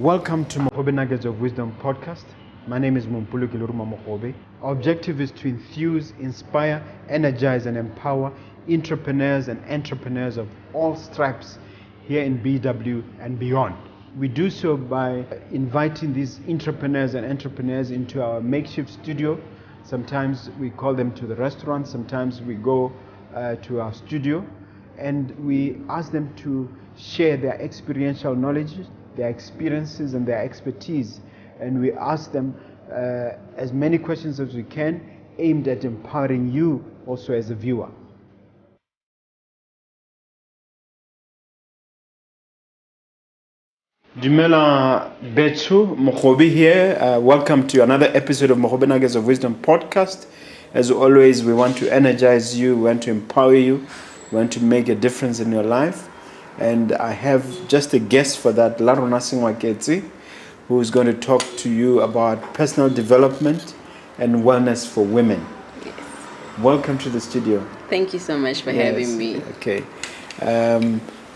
Welcome to Mogobe Nuggets of Wisdom podcast. My name is Mompoloki Lerumo Mogobe. Our objective is to enthuse, inspire, energize, and empower entrepreneurs and entrepreneurs of all stripes here in BW and beyond. We do so by inviting these entrepreneurs and entrepreneurs into our makeshift studio. Sometimes we call them to the restaurant, sometimes we go to our studio, and we ask them to share their experiential knowledge, their experiences and their expertise, and we ask them as many questions as we can, aimed at empowering you also as a viewer. Dumela Betsu Mogobe here. Welcome to another episode of Mogobe Nuggets of Wisdom podcast. As always, we want to energize you, we want to empower you, we want to make a difference in your life. And I have just a guest for that, Larona Sengwaketse, who is going to talk to you about personal development and wellness for women. Yes. Welcome to the studio. Thank you so much for having me. Okay.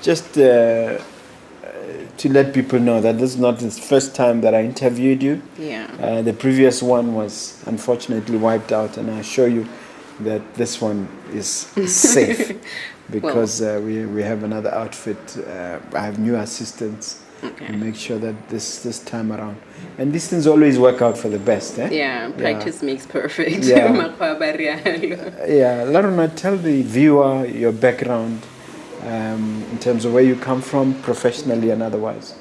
Just to let people know that this is not the first time that I interviewed you. Yeah. The previous one was unfortunately wiped out, and I assure you that this one is safe. Because we have another outfit. I have new assistants to make sure that this time around. And these things always work out for the best. Yeah, practice makes perfect. Yeah. Larona, tell the viewer your background in terms of where you come from professionally and otherwise.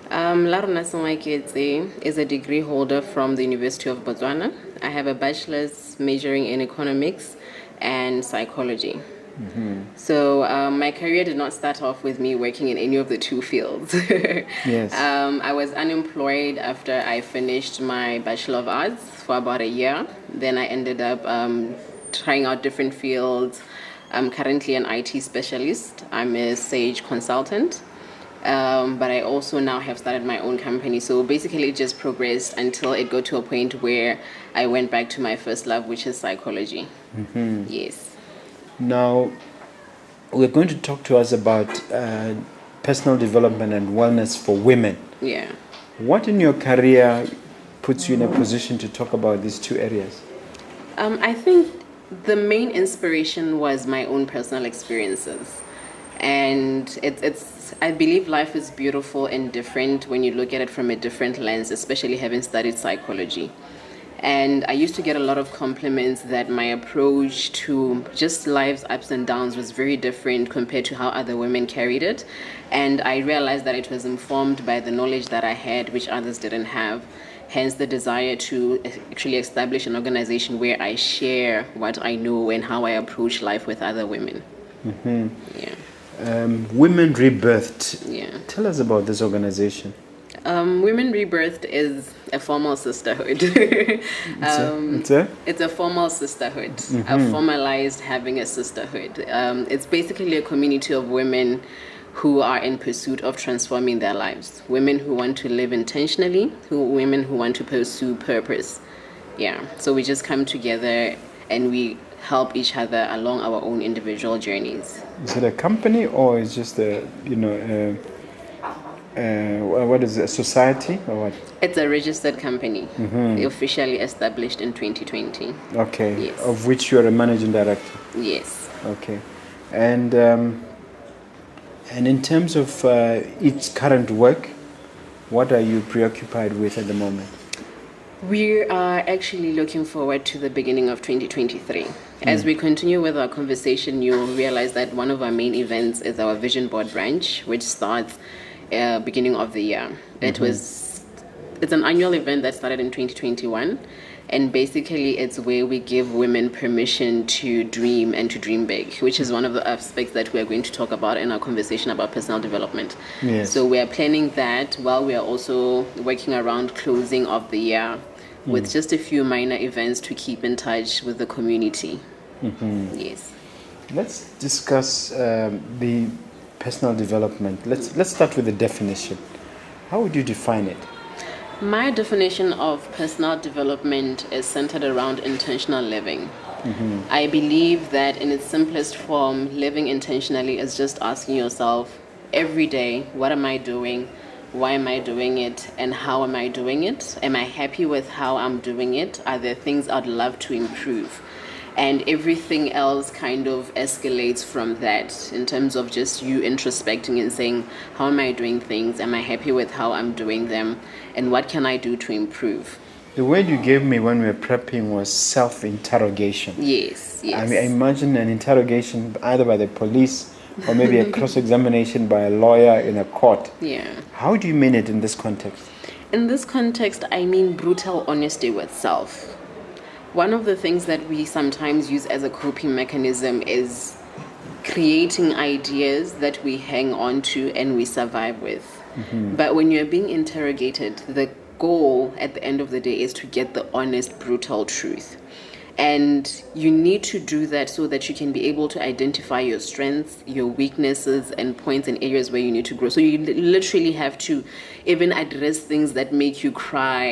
Larona Sengwaketse is a degree holder from the University of Botswana. I have a bachelor's majoring in economics and psychology. Mm-hmm. So my career did not start off with me working in any of the two fields. Yes. I was unemployed after I finished my Bachelor of Arts for about a year. Then I ended up trying out different fields. I'm currently an IT specialist. I'm a Sage consultant. But I also now have started my own company. So basically it just progressed until it got to a point where I went back to my first love, which is psychology. Mm-hmm. Yes. Now, we're going to talk to us about personal development and wellness for women. Yeah. What in your career puts you in a position to talk about these two areas? I think the main inspiration was my own personal experiences. And I believe life is beautiful and different when you look at it from a different lens, especially having studied psychology. And I used to get a lot of compliments that my approach to just life's ups and downs was very different compared to how other women carried it. And I realized that it was informed by the knowledge that I had, which others didn't have. Hence the desire to actually establish an organization where I share what I know and how I approach life with other women. Mm-hmm. Yeah. Women Rebirthed. Yeah. Tell us about this organization. Women Rebirthed is a formal sisterhood. It's a formal sisterhood. Mm-hmm. I've formalized having a sisterhood. It's basically a community of women who are in pursuit of transforming their lives. Women who want to live intentionally, women who want to pursue purpose. Yeah. So we just come together and we help each other along our own individual journeys. Is it a company or is just what is it, a society or what? It's a registered company, officially established in 2020. Okay, yes. Of which you are a managing director. Yes. Okay, and in terms of its current work, what are you preoccupied with at the moment? We are actually looking forward to the beginning of 2023. As we continue with our conversation, you'll realize that one of our main events is our Vision Board branch, which starts beginning of the year. It's an annual event that started in 2021, and basically it's where we give women permission to dream and to dream big, which is one of the aspects that we are going to talk about in our conversation about personal development. Yes. So we are planning that while we are also working around closing of the year with just a few minor events to keep in touch with the community. Mm-hmm. Yes. Let's discuss the personal development. Let's start with the definition. How would you define it? My definition of personal development is centered around intentional living. Mm-hmm. I believe that in its simplest form, living intentionally is just asking yourself every day, what am I doing? why am I doing it, and how am I doing it? Am I happy with how I'm doing it? Are there things I'd love to improve? And everything else kind of escalates from that in terms of just you introspecting and saying, how am I doing things? Am I happy with how I'm doing them? And what can I do to improve? The word you gave me when we were prepping was self-interrogation. Yes. I mean, I imagine an interrogation either by the police or maybe a cross-examination by a lawyer in a court. Yeah. How do you mean it in this context? In this context, I mean brutal honesty with self. One of the things that we sometimes use as a coping mechanism is creating ideas that we hang on to and we survive with. Mm-hmm. But when you're being interrogated, the goal at the end of the day is to get the honest, brutal truth. And you need to do that so that you can be able to identify your strengths, your weaknesses, and points and areas where you need to grow. So you literally have to even address things that make you cry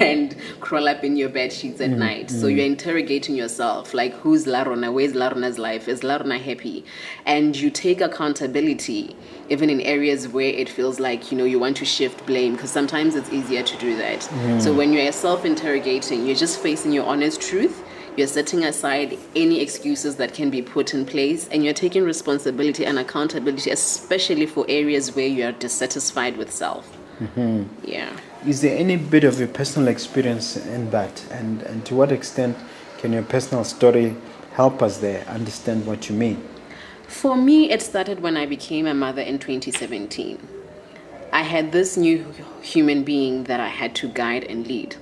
and crawl up in your bed sheets at night. So you're interrogating yourself, like, who's Larona? Where's Larona's life? Is Larona happy? And you take accountability, even in areas where it feels like, you want to shift blame, because sometimes it's easier to do that. So when you're self-interrogating, you're just facing your honest truth. You're setting aside any excuses that can be put in place, and you're taking responsibility and accountability, especially for areas where you are dissatisfied with self. Mm-hmm. Yeah. Is there any bit of your personal experience in that? And to what extent can your personal story help us there understand what you mean? For me, it started when I became a mother in 2017. I had this new human being that I had to guide and lead.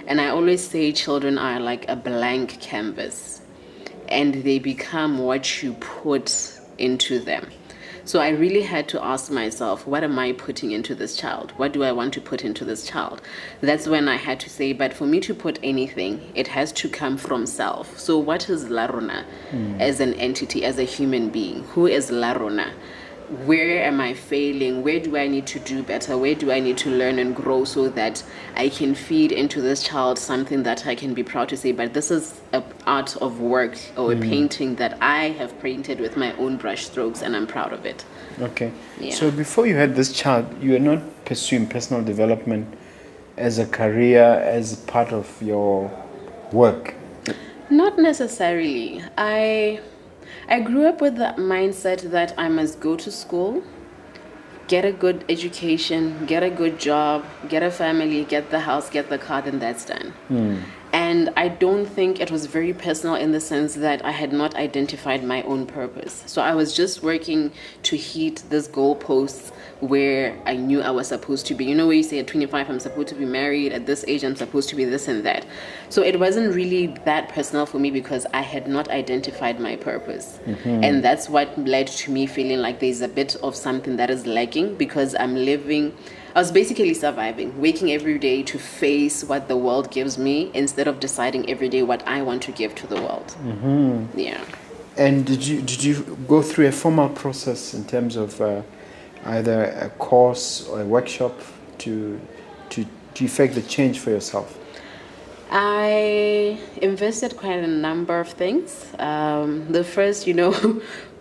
And I always say children are like a blank canvas, and they become what you put into them. So I really had to ask myself, what am I putting into this child? What do I want to put into this child? That's when I had to say, but for me to put anything, it has to come from self. So what is Larona as an entity, as a human being? Who is Larona? Where am I failing? Where do I need to do better? Where do I need to learn and grow so that I can feed into this child something that I can be proud to say, but this is an art of work or a painting that I have painted with my own brush strokes, and I'm proud of it. Okay. Yeah. So before you had this child, you were not pursuing personal development as a career, as part of your work? Not necessarily. I grew up with the mindset that I must go to school, get a good education, get a good job, get a family, get the house, get the car, and that's done. And I don't think it was very personal in the sense that I had not identified my own purpose. So I was just working to hit this goalposts where I knew I was supposed to be. You know, where you say at 25 I'm supposed to be married, at this age I'm supposed to be this and that. So it wasn't really that personal for me because I had not identified my purpose. And that's what led to me feeling like there's a bit of something that is lacking, because I was basically surviving, waking every day to face what the world gives me instead of deciding every day what I want to give to the world. Yeah. And did you go through a formal process in terms of either a course or a workshop to effect the change for yourself? I invested quite a number of things. The first,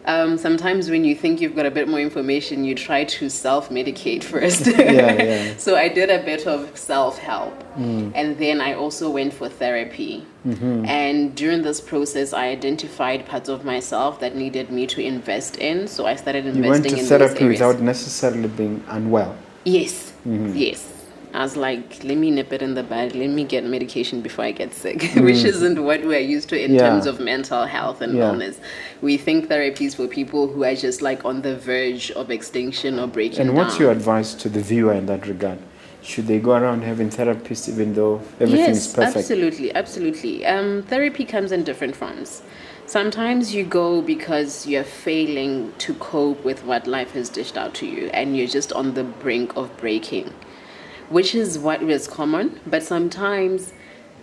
sometimes when you think you've got a bit more information, you try to self-medicate first. So I did a bit of self-help. And then I also went for therapy. And during this process, I identified parts of myself that needed me to invest in. So I started investing in those areas. You went to therapy without necessarily being unwell? Yes, yes. I was like, let me nip it in the bud. Let me get medication before I get sick, which isn't what we're used to in terms of mental health and wellness. We think therapy is for people who are just like on the verge of extinction or breaking down. And what's your advice to the viewer in that regard? Should they go around having therapists even though everything is perfect? Yes, absolutely. Therapy comes in different forms. Sometimes you go because you're failing to cope with what life has dished out to you and you're just on the brink of breaking, which is what is common. But sometimes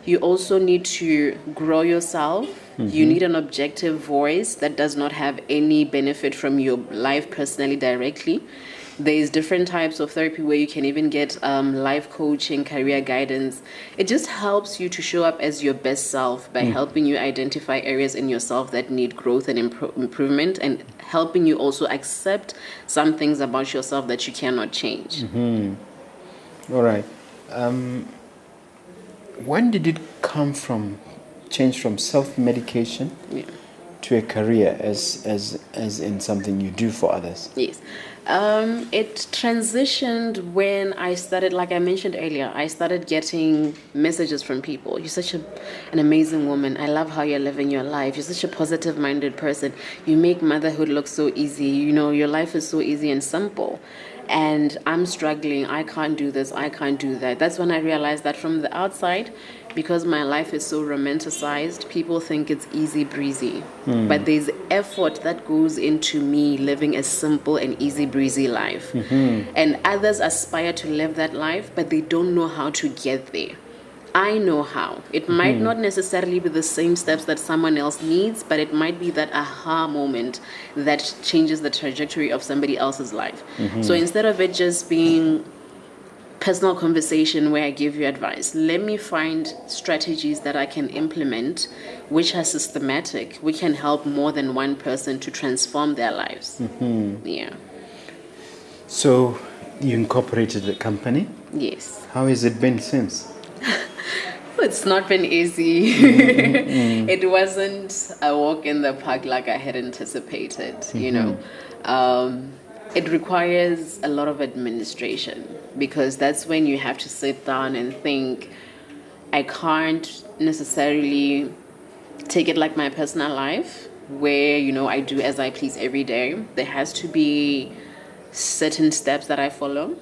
you also need to grow yourself. You need an objective voice that does not have any benefit from your life personally directly. There's different types of therapy where you can even get life coaching, career guidance. It just helps you to show up as your best self by helping you identify areas in yourself that need growth and improvement, and helping you also accept some things about yourself that you cannot change. All right. When did it change from self-medication to a career as in something you do for others? Yes. It transitioned when I started, like I mentioned earlier, I started getting messages from people. You're such an amazing woman. I love how you're living your life. You're such a positive-minded person. You make motherhood look so easy. You know, your life is so easy and simple. And I'm struggling. I can't do this. I can't do that. That's when I realized that from the outside, because my life is so romanticized, people think it's easy breezy. But there's effort that goes into me living a simple and easy breezy life. And others aspire to live that life, but they don't know how to get there. I know how. It might not necessarily be the same steps that someone else needs, but it might be that aha moment that changes the trajectory of somebody else's life. So instead of it just being personal conversation where I give you advice, let me find strategies that I can implement which are systematic, which can help more than one person to transform their lives. Yeah. So you incorporated the company? Yes. How has it been since? It's not been easy. It wasn't a walk in the park like I had anticipated, you know. It requires a lot of administration because that's when you have to sit down and think, I can't necessarily take it like my personal life where, you know, I do as I please every day. There has to be certain steps that I follow,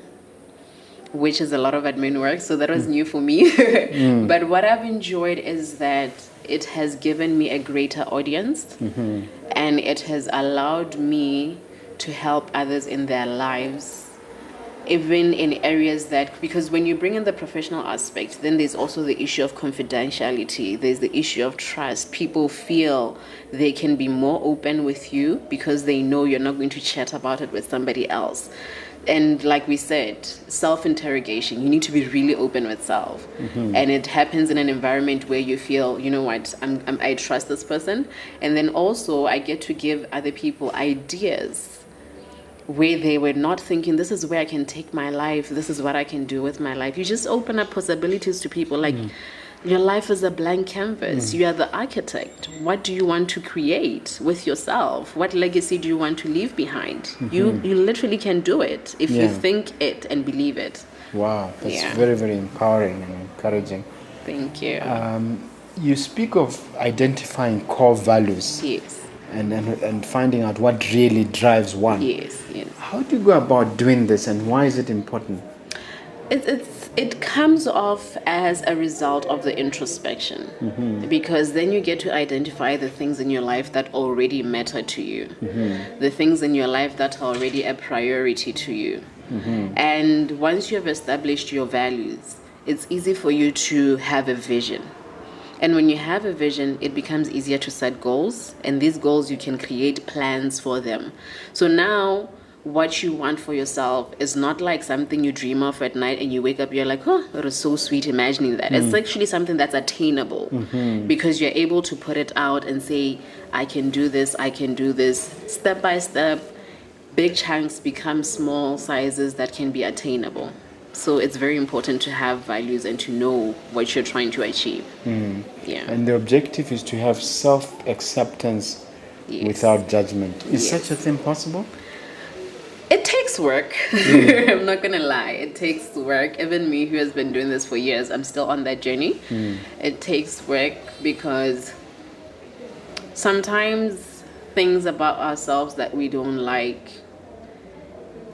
which is a lot of admin work. So that was new for me. But what I've enjoyed is that it has given me a greater audience and it has allowed me to help others in their lives, even in areas that, because when you bring in the professional aspect, then there's also the issue of confidentiality. There's the issue of trust. People feel they can be more open with you because they know you're not going to chat about it with somebody else. And like we said, self-interrogation, you need to be really open with self. And it happens in an environment where you feel, you know what, I trust this person. And then also I get to give other people ideas where they were not thinking, this is where I can take my life, this is what I can do with my life. You just open up possibilities to people. Like, your life is a blank canvas. You are the architect. What do you want to create with yourself? What legacy do you want to leave behind? You literally can do it if you think it and believe it. Wow, that's very, very empowering and encouraging. Thank you. You speak of identifying core values. Yes. And finding out what really drives one. Yes. How do you go about doing this and why is it important? It comes off as a result of the introspection because then you get to identify the things in your life that already matter to you, the things in your life that are already a priority to you. And once you have established your values, it's easy for you to have a vision. And when you have a vision, it becomes easier to set goals. And these goals, you can create plans for them. So now, what you want for yourself is not like something you dream of at night and you wake up, you're like, oh, it was so sweet imagining that. It's actually something that's attainable because you're able to put it out and say, I can do this, step by step. Big chunks become small sizes that can be attainable. So it's very important to have values and to know what you're trying to achieve. Yeah. And the objective is to have self-acceptance without judgment. Is such a thing possible? It takes work. I'm not going to lie. It takes work. Even me, who has been doing this for years, I'm still on that journey. It takes work because sometimes things about ourselves that we don't like,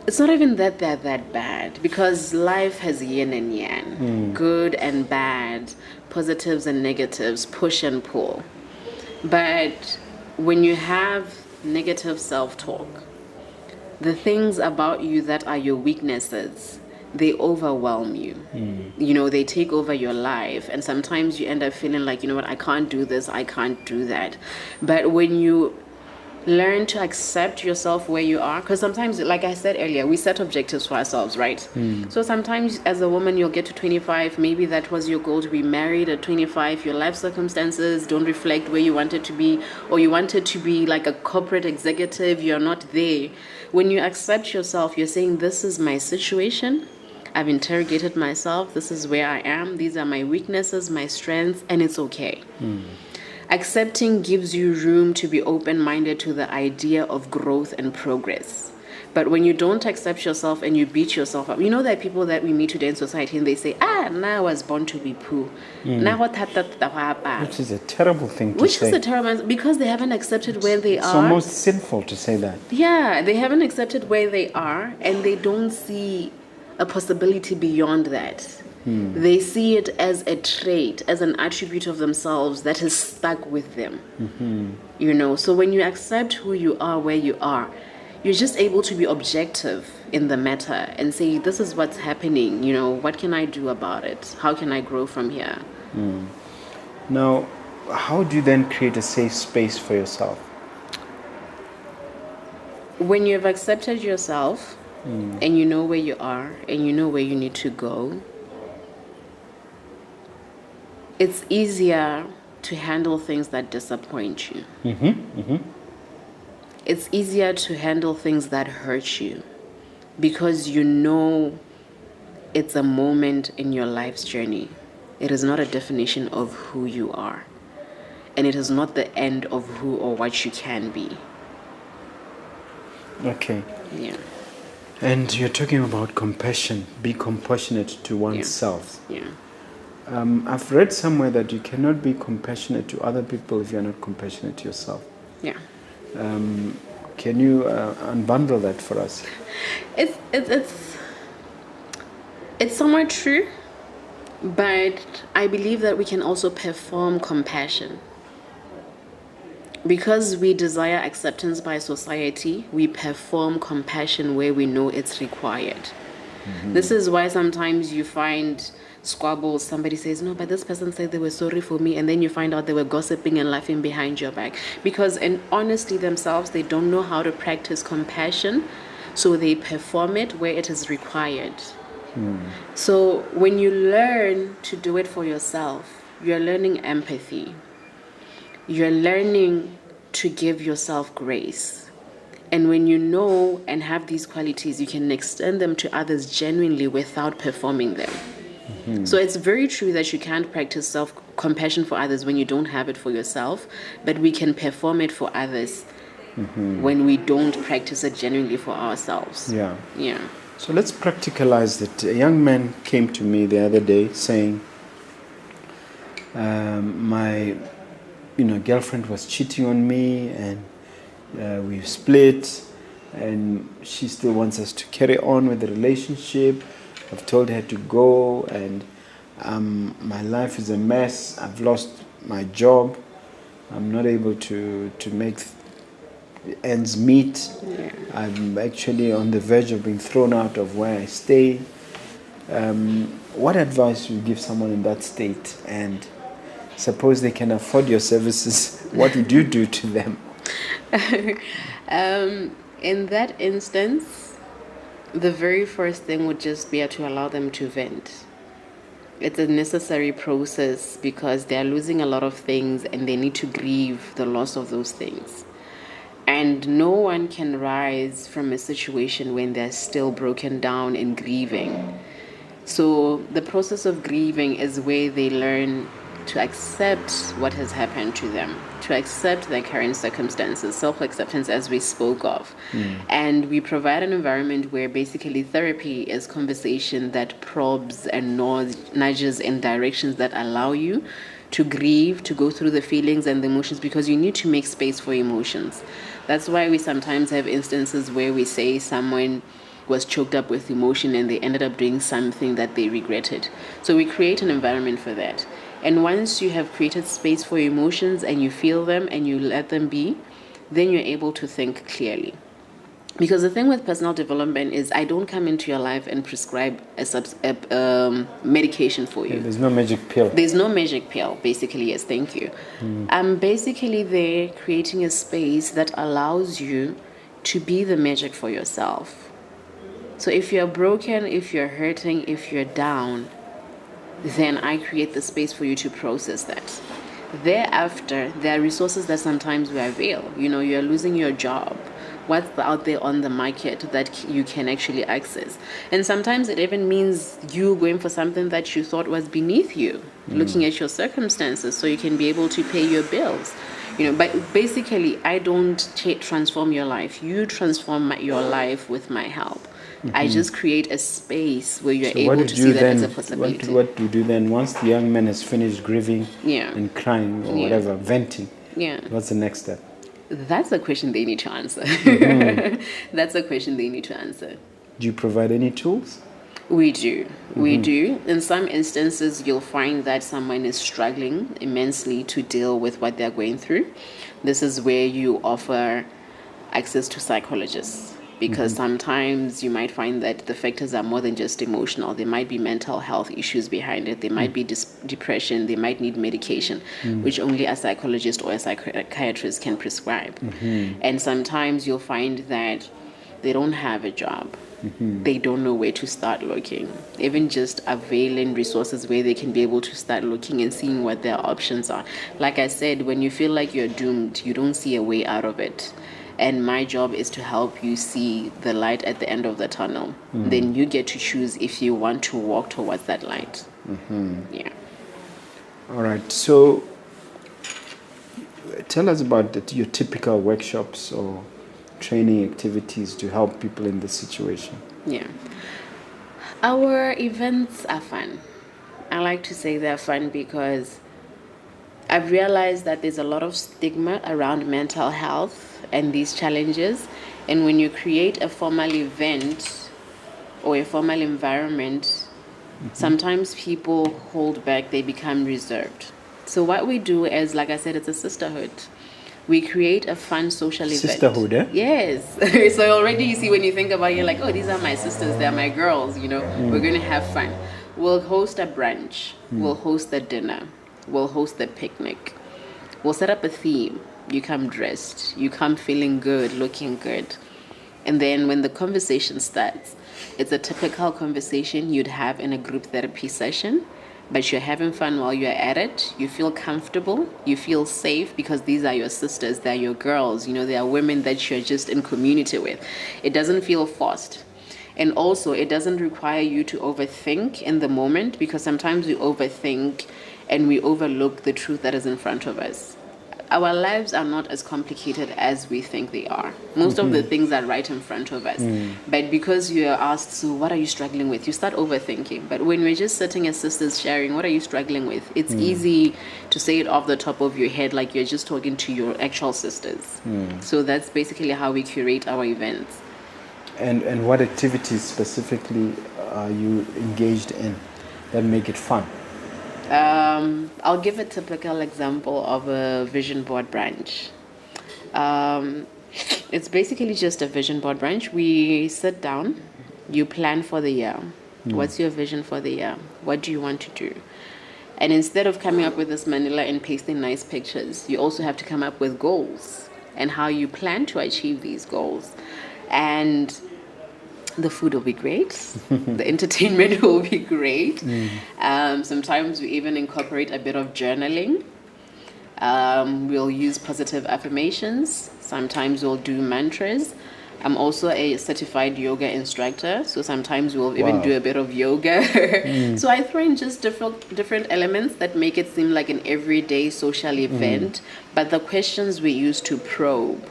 it's not even that they're that bad because life has yin and yang, good and bad, positives and negatives, push and pull. But when you have negative self-talk, the things about you that are your weaknesses, they overwhelm you. You know, they take over your life. And sometimes you end up feeling like, you know what, I can't do this, I can't do that. But when you learn to accept yourself where you are, because sometimes, like I said earlier, we set objectives for ourselves, right? So sometimes as a woman, you'll get to 25, maybe that was your goal to be married at 25, your life circumstances don't reflect where you wanted to be, or you wanted to be like a corporate executive, you're not there. When you accept yourself, you're saying, this is my situation, I've interrogated myself. This is where I am. These are my weaknesses, my strengths, and it's okay. Accepting gives you room to be open-minded to the idea of growth and progress. But when you don't accept yourself and you beat yourself up, you know, there are people that we meet today in society and they say, now I was born to be poo. Now what happened? Which is a terrible thing to say. Which is a terrible, because they haven't accepted where they are. It's almost sinful to say that. Yeah, they haven't accepted where they are and they don't see a possibility beyond that. They see it as a trait, as an attribute of themselves that is stuck with them. You know, so when you accept who you are, where you are, you're just able to be objective in the matter and say, this is what's happening, you know, what can I do about it? How can I grow from here? Now, how do you then create a safe space for yourself? When you've accepted yourself and you know where you are and you know where you need to go, it's easier to handle things that disappoint you. It's easier to handle things that hurt you because you know it's a moment in your life's journey. It is not a definition of who you are. And it is not the end of who or what you can be. Okay. Yeah. And you're talking about compassion. Be compassionate to oneself. Yeah. I've read somewhere that you cannot be compassionate to other people if you're not compassionate to yourself. Yeah. Can you unbundle that for us? It's somewhat true, but I believe that we can also perform compassion. Because we desire acceptance by society, we perform compassion where we know it's required. This is why sometimes you find squabbles. Somebody says, no, but this person said they were sorry for me, and then you find out they were gossiping and laughing behind your back. Because in honesty themselves, they don't know how to practice compassion, so they perform it where it is required. So when you learn to do it for yourself, you're learning empathy. You're learning to give yourself grace. And when you know and have these qualities, you can extend them to others genuinely without performing them. So it's very true that you can't practice self-compassion for others when you don't have it for yourself, but we can perform it for others when we don't practice it genuinely for ourselves. Yeah. Yeah. So let's practicalize it. A young man came to me the other day saying, my girlfriend was cheating on me and we've split and she still wants us to carry on with the relationship. I've told her to go and my life is a mess. I've lost my job. I'm not able to make ends meet. Yeah. I'm actually on the verge of being thrown out of where I stay. What advice would you give someone in that state? And suppose they can afford your services, what would you do to them? In that instance, the very first thing would just be to allow them to vent. It's a necessary process because they're losing a lot of things and they need to grieve the loss of those things. And no one can rise from a situation when they're still broken down and grieving. So the process of grieving is where they learn to accept what has happened to them, to accept their current circumstances, self-acceptance as we spoke of. And we provide an environment where basically therapy is conversation that probes and nudges in directions that allow you to grieve, to go through the feelings and the emotions, because you need to make space for emotions. That's why we sometimes have instances where we say someone was choked up with emotion and they ended up doing something that they regretted. So we create an environment for that. And once you have created space for your emotions and you feel them and you let them be, then you're able to think clearly. Because the thing with personal development is I don't come into your life and prescribe a medication for you. Yeah, there's no magic pill. There's no magic pill, basically, yes, thank you. I'm basically there creating a space that allows you to be the magic for yourself. So if you're broken, if you're hurting, if you're down, then I create the space for you to process that. Thereafter, there are resources that sometimes we avail. You know, you're losing your job. what's out there on the market that you can actually access. And sometimes it even means you going for something that you thought was beneath you, looking at your circumstances so you can be able to pay your bills. But basically, I don't transform your life. You transform your life with my help. I just create a space where you're able to see that as a possibility. What do you do then once the young man has finished grieving Yeah. and crying or whatever, venting? Yeah. What's the next step? That's a question they need to answer. That's a question they need to answer. Do you provide any tools? We do. We do. In some instances, you'll find that someone is struggling immensely to deal with what they're going through. This is where you offer access to psychologists, because sometimes you might find that the factors are more than just emotional. There might be mental health issues behind it. There might be depression. They might need medication, which only a psychologist or a psychiatrist can prescribe. And sometimes you'll find that they don't have a job. They don't know where to start looking. Even just availing resources where they can be able to start looking and seeing what their options are. Like I said, when you feel like you're doomed, you don't see a way out of it. And my job is to help you see the light at the end of the tunnel. Then you get to choose if you want to walk towards that light. Yeah. All right. So tell us about your typical workshops or training activities to help people in this situation. Yeah. Our events are fun. I like to say they're fun because I've realized that there's a lot of stigma around mental health and these challenges. And when you create a formal event or a formal environment, sometimes people hold back, they become reserved. So what we do is, like I said, it's a sisterhood. We create a fun social event. Sisterhood, eh? Yes. So already you see when you think about it, you're like, oh, these are my sisters, they're my girls, We're going to have fun. We'll host a brunch. We'll host a dinner. We'll host a picnic. We'll set up a theme. You come dressed. You come feeling good, looking good. And then when the conversation starts, it's a typical conversation you'd have in a group therapy session. But you're having fun while you're at it. You feel comfortable. You feel safe because these are your sisters. They're your girls. They are women that you're just in community with. It doesn't feel forced. And also, it doesn't require you to overthink in the moment, because sometimes we overthink and we overlook the truth that is in front of us. Our lives are not as complicated as we think they are. Most of the things are right in front of us. But because you are asked, so what are you struggling with? You start overthinking. But when we're just sitting as sisters sharing, what are you struggling with? It's easy to say it off the top of your head, like you're just talking to your actual sisters. So that's basically how we curate our events. And what activities specifically are you engaged in that make it fun? I'll give a typical example of a vision board branch. It's basically just a vision board branch. We sit down, you plan for the year. What's your vision for the year? What do you want to do? And instead of coming up with this manila and pasting nice pictures, you also have to come up with goals and how you plan to achieve these goals. And the food will be great. The entertainment will be great. Sometimes we even incorporate a bit of journaling. We'll use positive affirmations. Sometimes we'll do mantras. I'm also a certified yoga instructor, so sometimes we'll even do a bit of yoga. So I throw in just different elements that make it seem like an everyday social event. But the questions we use to probe,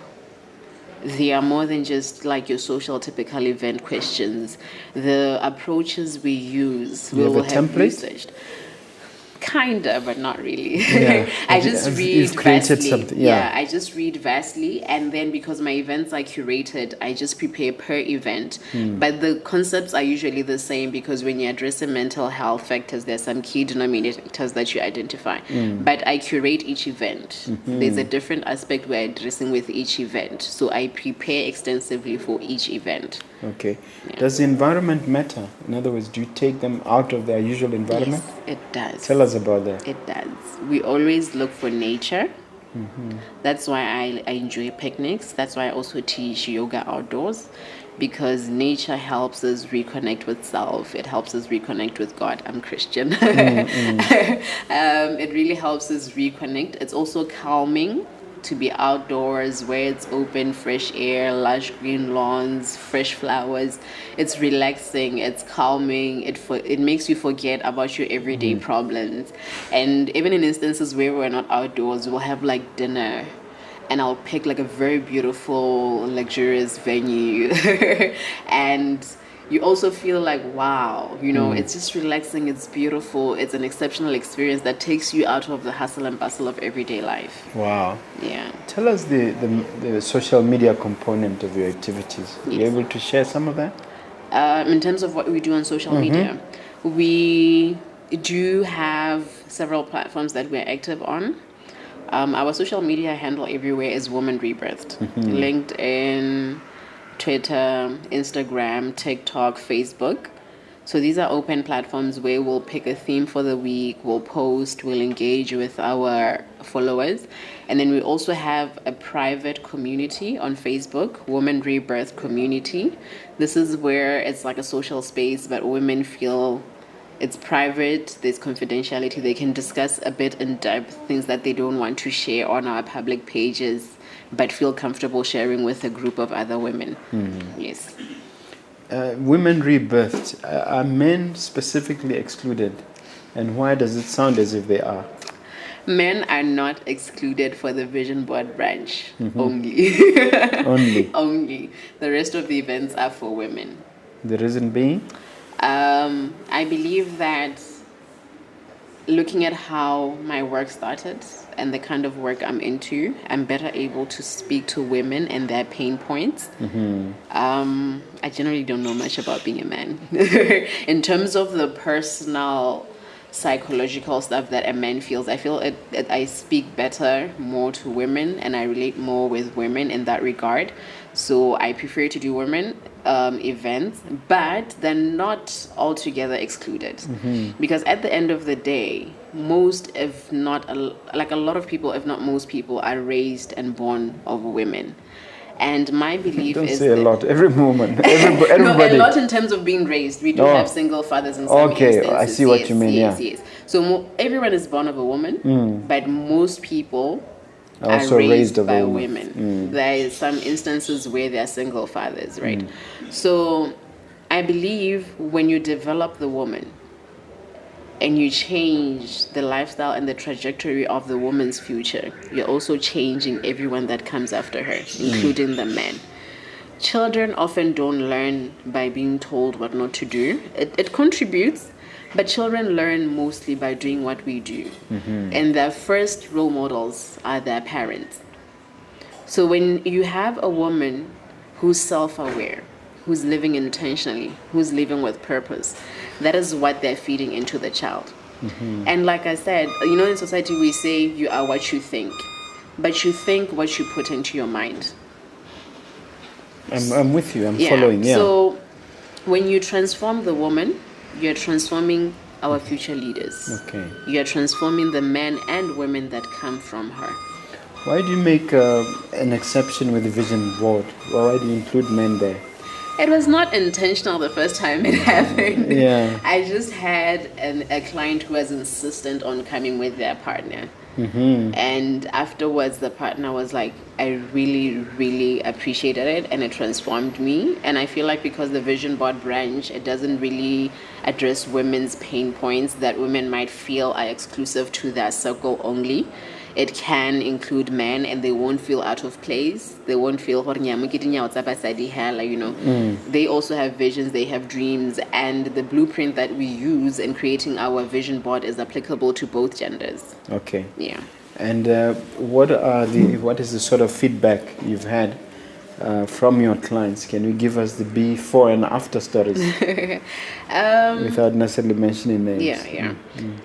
they are more than just like your social typical event questions. The approaches we use, we will have researched. Kinda, but not really. Yeah. I just read vastly. Something. Yeah. I just read vastly, and then because my events are curated, I just prepare per event. But the concepts are usually the same, because when you're addressing mental health factors, there's some key denominators that you identify. But I curate each event. There's a different aspect we're addressing with each event, so I prepare extensively for each event. Okay. Yeah. Does the environment matter? In other words, do you take them out of their usual environment? Yes, it does. Tell us about that. It does. We always look for nature. That's why I enjoy picnics. That's why I also teach yoga outdoors, because nature helps us reconnect with self. It helps us reconnect with God. I'm Christian. It really helps us reconnect. It's also calming. to be outdoors where it's open, fresh air, lush green lawns, fresh flowers. It's relaxing, it's calming, it makes you forget about your everyday problems. And even in instances where we're not outdoors, we'll have like dinner, and I'll pick like a very beautiful, luxurious venue. And you also feel like, wow, it's just relaxing, it's beautiful, it's an exceptional experience that takes you out of the hustle and bustle of everyday life. Wow. Yeah. Tell us the social media component of your activities. Are you able to share some of that? In terms of what we do on social media, we do have several platforms that we're active on. Our social media handle everywhere is Woman Rebirthed. LinkedIn, Twitter, Instagram, TikTok, Facebook. So these are open platforms where we'll pick a theme for the week, we'll post, we'll engage with our followers. And then we also have a private community on Facebook, Woman Rebirth Community. This is where it's like a social space, but women feel it's private, there's confidentiality. They can discuss a bit in depth things that they don't want to share on our public pages, but feel comfortable sharing with a group of other women. Yes. Women Rebirthed, are men specifically excluded? And why does it sound as if they are? Men are not excluded for the vision board branch only. Only. The rest of the events are for women. The reason being? I believe that looking at how my work started and the kind of work I'm into, I'm better able to speak to women and their pain points. I generally don't know much about being a man. In terms of the personal psychological stuff that a man feels, I feel I speak better more to women and I relate more with women in that regard. So I prefer to do women events, but they're not altogether excluded. Because at the end of the day, most, if not, like a lot of people, if not most people, are raised and born of women. And my belief Don't is say a lot. Every moment, everybody. No, a lot in terms of being raised. We do have single fathers in some instances. I see what you mean. Yes. So everyone is born of a woman, but most people also are raised by a women. There are some instances where they are single fathers, right? So I believe when you develop the woman and you change the lifestyle and the trajectory of the woman's future, you're also changing everyone that comes after her, including the men. Children often don't learn by being told what not to do. It contributes, but children learn mostly by doing what we do. And their first role models are their parents. So when you have a woman who's self-aware, who's living intentionally, who's living with purpose, that is what they're feeding into the child. And like I said, in society we say you are what you think, but you think what you put into your mind. I'm with you. I'm following. Yeah. So when you transform the woman, you're transforming our future leaders. Okay. You're transforming the men and women that come from her. Why do you make an exception with the vision board? Why do you include men there? It was not intentional the first time it happened. Yeah. I just had a client who was insistent on coming with their partner. And afterwards, the partner was like, I really, really appreciated it and it transformed me. And I feel like because the Vision Board branch, it doesn't really address women's pain points that women might feel are exclusive to their circle only. It can include men and they won't feel out of place. They won't feel, They also have visions, they have dreams, and the blueprint that we use in creating our vision board is applicable to both genders. Okay. Yeah. And what is the sort of feedback you've had from your clients? Can you give us the before and after stories without necessarily mentioning names? Yeah.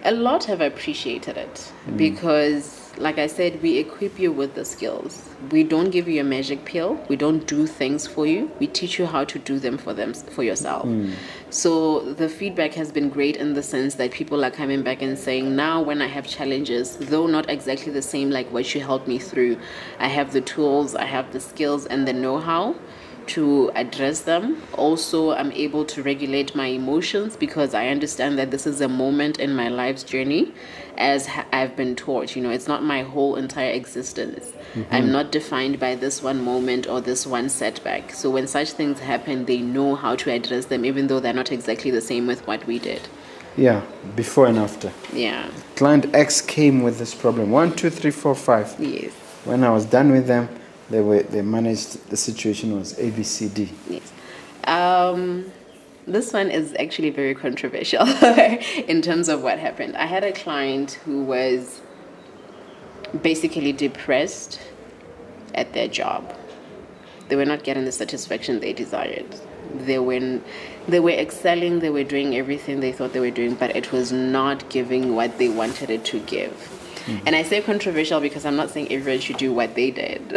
A lot have appreciated it because, like I said, we equip you with the skills. We don't give you a magic pill. We don't do things for you. We teach you how to do them for yourself. So the feedback has been great in the sense that people are coming back and saying, now when I have challenges, though not exactly the same like what you helped me through, I have the tools, I have the skills and the know-how to address them. Also, I'm able to regulate my emotions because I understand that this is a moment in my life's journey, as I've been taught. It's not my whole entire existence. I'm not defined by this one moment or this one setback. So when such things happen, they know how to address them, even though they're not exactly the same with what we did. Yeah, before and after. Yeah. Client X came with this problem. 1, 2, 3, 4, 5. Yes. When I was done with them, they managed, the situation was ABCD. Yes. This one is actually very controversial in terms of what happened. I had a client who was basically depressed at their job. They were not getting the satisfaction they desired. They were excelling, they were doing everything they thought they were doing, but it was not giving what they wanted it to give. And I say controversial because I'm not saying everyone should do what they did.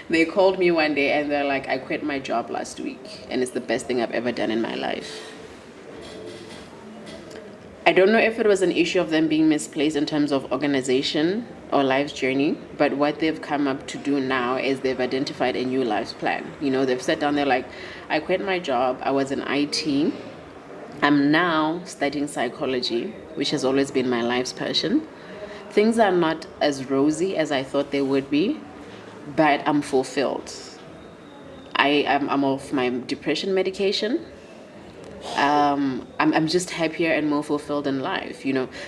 They called me one day and they're like, I quit my job last week and it's the best thing I've ever done in my life. I don't know if it was an issue of them being misplaced in terms of organization or life's journey, but what they've come up to do now is they've identified a new life's plan. They've sat down, they're like, I quit my job, I was in IT, I'm now studying psychology, which has always been my life's passion. Things are not as rosy as I thought they would be, but I'm fulfilled. I'm off my depression medication. I'm just happier and more fulfilled in life.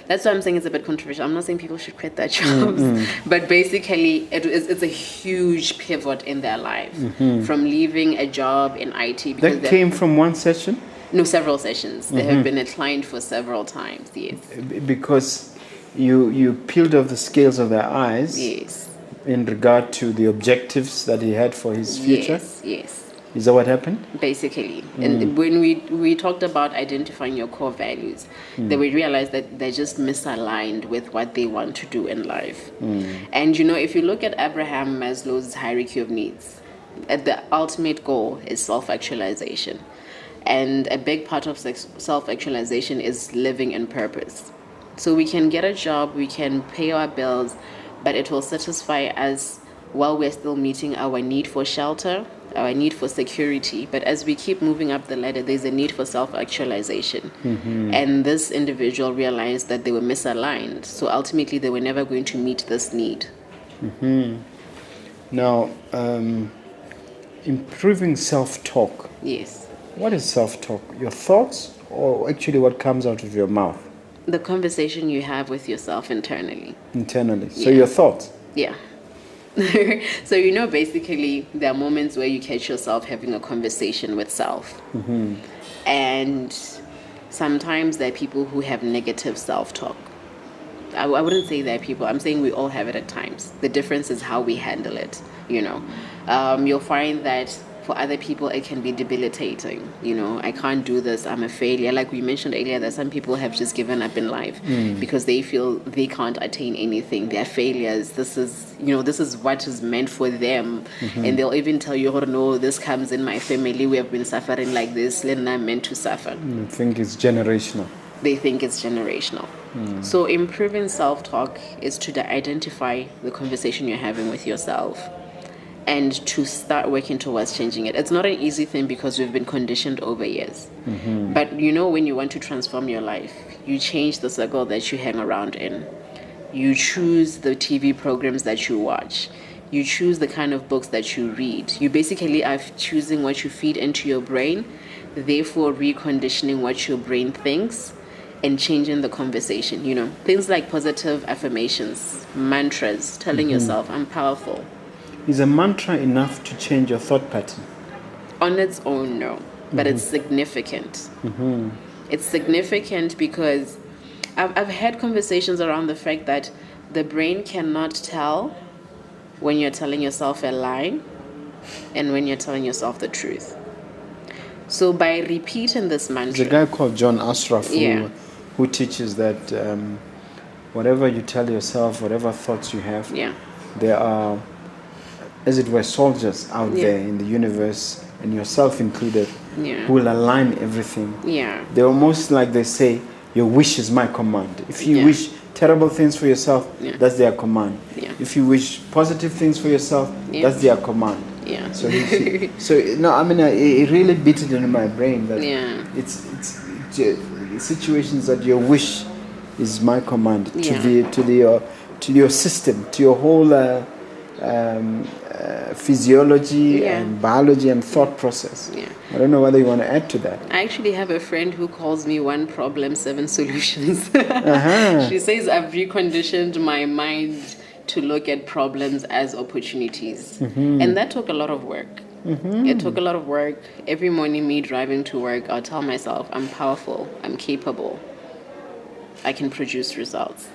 That's why I'm saying it's a bit controversial. I'm not saying people should quit their jobs, but basically it's a huge pivot in their life from leaving a job in IT. That came from one session? No, several sessions. They have been a client for several times. Yes. Because you peeled off the scales of their eyes. Yes. In regard to the objectives that he had for his future. Yes. Is that what happened? Basically. And when we talked about identifying your core values, then we realized that they're just misaligned with what they want to do in life. And if you look at Abraham Maslow's hierarchy of needs, the ultimate goal is self-actualization. And a big part of self-actualization is living in purpose. So we can get a job, we can pay our bills, but it will satisfy us while we're still meeting our need for shelter, our need for security. But as we keep moving up the ladder, there's a need for self-actualization. And this individual realized that they were misaligned. So ultimately, they were never going to meet this need. Now, improving self-talk. Yes. What is self-talk? Your thoughts, or actually what comes out of your mouth? The conversation you have with yourself internally. Internally. So your thoughts? Yeah. So, basically, there are moments where you catch yourself having a conversation with self. And sometimes there are people who have negative self-talk. I wouldn't say there are people. I'm saying we all have it at times. The difference is how we handle it, You'll find that for other people, it can be debilitating. I can't do this. I'm a failure. Like we mentioned earlier, that some people have just given up in life because they feel they can't attain anything. They're failures. This is what is meant for them. And they'll even tell you, oh, no, this comes in my family. We have been suffering like this. And I'm meant to suffer. I think it's generational. They think it's generational. So improving self-talk is to identify the conversation you're having with yourself and to start working towards changing it. It's not an easy thing because we've been conditioned over years. But when you want to transform your life, you change the circle that you hang around in. You choose the TV programs that you watch. You choose the kind of books that you read. You basically are choosing what you feed into your brain, therefore reconditioning what your brain thinks and changing the conversation. Things like positive affirmations, mantras, telling yourself, I'm powerful. Is a mantra enough to change your thought pattern? On its own, no. But it's significant. It's significant because I've had conversations around the fact that the brain cannot tell when you're telling yourself a lie and when you're telling yourself the truth. So by repeating this mantra... There's a guy called John Ashraf who teaches that whatever you tell yourself, whatever thoughts you have, there are, as it were, soldiers out there in the universe, and yourself included, who will align everything. They're almost like they say, your wish is my command. If you wish terrible things for yourself, that's their command. If you wish positive things for yourself, that's their command. Yeah. So no, I mean, it really beat it into my brain that Yeah. it's situations that your wish is my command to your system, to your whole physiology and biology and thought process. Yeah. I don't know whether you want to add to that. I actually have a friend who calls me one problem, 7 solutions. Uh-huh. She says I've reconditioned my mind to look at problems as opportunities. And that took a lot of work. It took a lot of work. Every morning, me driving to work, I'll tell myself, I'm powerful, I'm capable, I can produce results.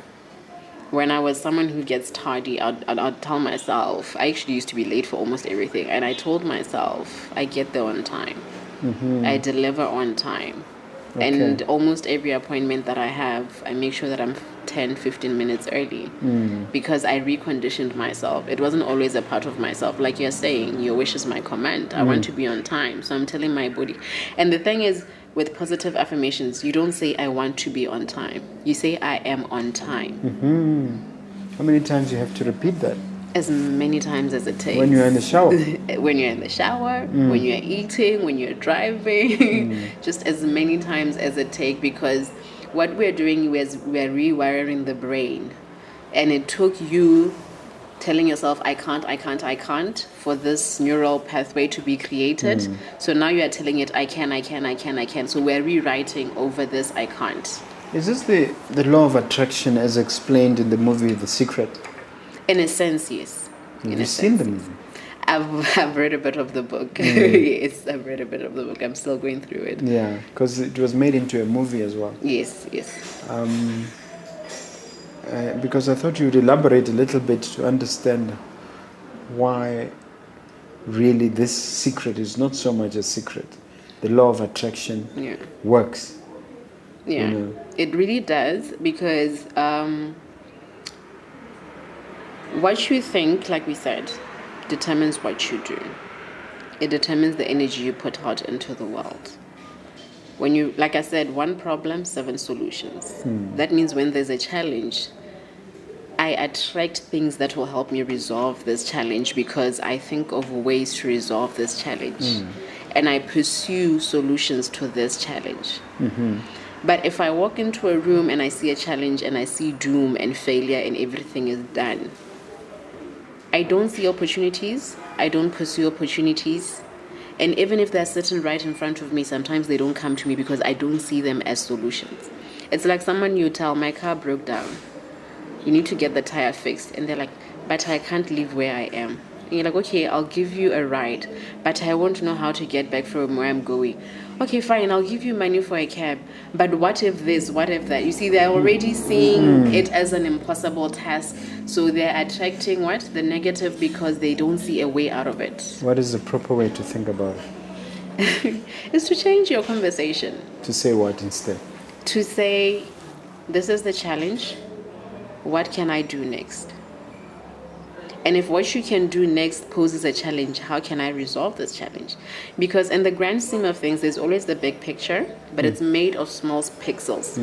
When I was someone who gets tardy, I'd tell myself, I actually used to be late for almost everything, and I told myself, I get there on time. I deliver on time. Okay. And almost every appointment that I have, I make sure that I'm 10, 15 minutes early because I reconditioned myself. It wasn't always a part of myself. Like you're saying, your wish is my command. I want to be on time. So I'm telling my body. And the thing is, with positive affirmations, you don't say, I want to be on time. You say, I am on time. How many times you have to repeat that? As many times as it takes. When you're in the shower? When you're in the shower, when you're eating, when you're driving, just as many times as it takes, because what we're doing is we're rewiring the brain. And it took you telling yourself, I can't, for this neural pathway to be created. So now you are telling it, I can. So we're rewriting over this, I can't. Is this the law of attraction as explained in the movie The Secret? In a sense, yes. Have you seen the movie? I've read a bit of the book. Yes, I've read a bit of the book. I'm still going through it. Yeah, because it was made into a movie as well. Yes. Because I thought you'd elaborate a little bit to understand why really this secret is not so much a secret. The law of attraction works. Yeah, you know. It really does, because what you think, like we said, determines what you do. It determines the energy you put out into the world. When you, like I said, one problem, 7 solutions. That means when there's a challenge, I attract things that will help me resolve this challenge because I think of ways to resolve this challenge. And I pursue solutions to this challenge. But if I walk into a room and I see a challenge and I see doom and failure and everything is done, I don't see opportunities. I don't pursue opportunities. And even if they're sitting right in front of me, sometimes they don't come to me because I don't see them as solutions. It's like someone you tell, my car broke down. You need to get the tire fixed. And they're like, but I can't leave where I am. And you're like, okay, I'll give you a ride, but I want to know how to get back from where I'm going. Okay, fine, I'll give you money for a cab. But what if this, what if that? You see, they're already seeing it as an impossible task. So they're attracting what? The negative because they don't see a way out of it. What is the proper way to think about it? Is to change your conversation. To say what instead? To say, this is the challenge. What can I do next? And if what you can do next poses a challenge, how can I resolve this challenge? Because in the grand scheme of things, there's always the big picture, but it's made of small pixels.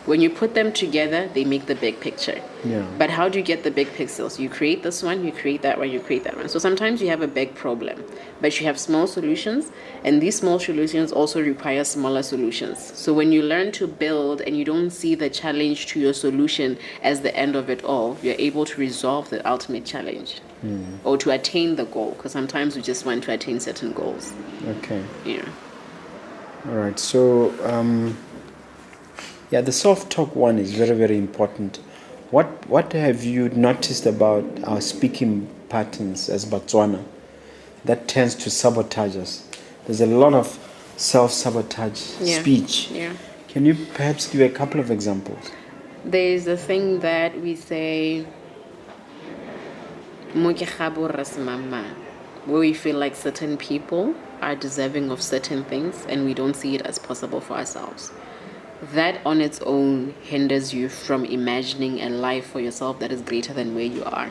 When you put them together, they make the big picture. Yeah. But how do you get the big pixels? You create this one, you create that one, you create that one. So sometimes you have a big problem, but you have small solutions, and these small solutions also require smaller solutions. So when you learn to build and you don't see the challenge to your solution as the end of it all, you're able to resolve the ultimate challenge. Or to attain the goal, because sometimes we just want to attain certain goals. Okay. Yeah. All right. So, the self-talk one is very, very important. What have you noticed about our speaking patterns as Botswana that tends to sabotage us? There's a lot of self-sabotage speech. Yeah. Can you perhaps give a couple of examples? There's a thing that we say, where we feel like certain people are deserving of certain things and we don't see it as possible for ourselves. That on its own hinders you from imagining a life for yourself that is greater than where you are.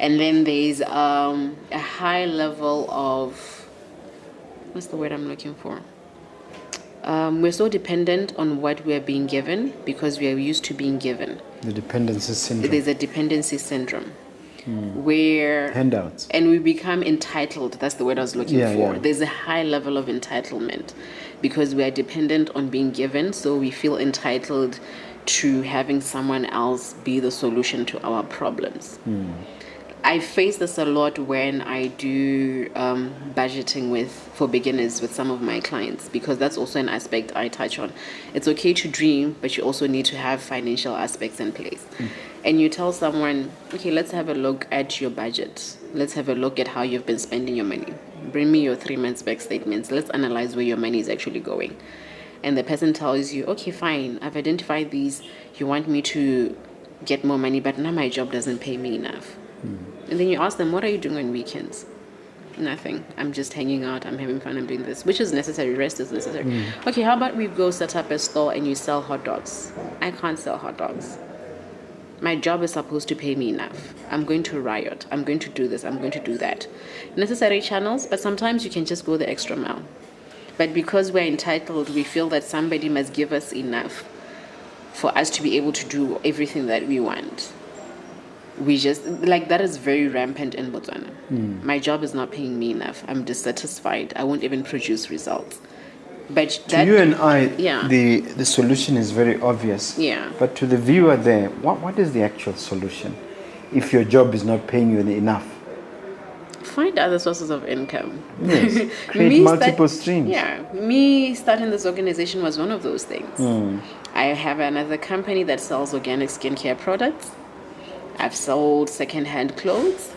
And then there's a high level of, what's the word I'm looking for? We're so dependent on what we're being given because we are used to being given. The dependency syndrome. There's a dependency syndrome. where handouts, and we become entitled. That's the word I was looking for. Yeah. There's a high level of entitlement because we are dependent on being given, so we feel entitled to having someone else be the solution to our problems. I face this a lot when I do budgeting for beginners with some of my clients, because that's also an aspect I touch on. It's okay to dream, but you also need to have financial aspects in place. And you tell someone, okay, let's have a look at your budget. Let's have a look at how you've been spending your money. Bring me your 3 months back statements. Let's analyze where your money is actually going. And the person tells you, okay, fine, I've identified these. You want me to get more money, but now my job doesn't pay me enough. And then you ask them, what are you doing on weekends? Nothing. I'm just hanging out. I'm having fun. I'm doing this, which is necessary. Rest is necessary. Okay, how about we go set up a store and you sell hot dogs? I can't sell hot dogs. My job is supposed to pay me enough. I'm going to riot. I'm going to do this. I'm going to do that. Necessary channels, but sometimes you can just go the extra mile. But because we're entitled, we feel that somebody must give us enough for us to be able to do everything that we want. We just, like, that is very rampant in Botswana. My job is not paying me enough. I'm dissatisfied. I won't even produce results. But to you and I, yeah. the solution is very obvious. Yeah. But to the viewer there, what is the actual solution if your job is not paying you enough? Find other sources of income. Yes. Create multiple streams. Yeah. Me starting this organization was one of those things. I have another company that sells organic skincare products. I've sold secondhand clothes.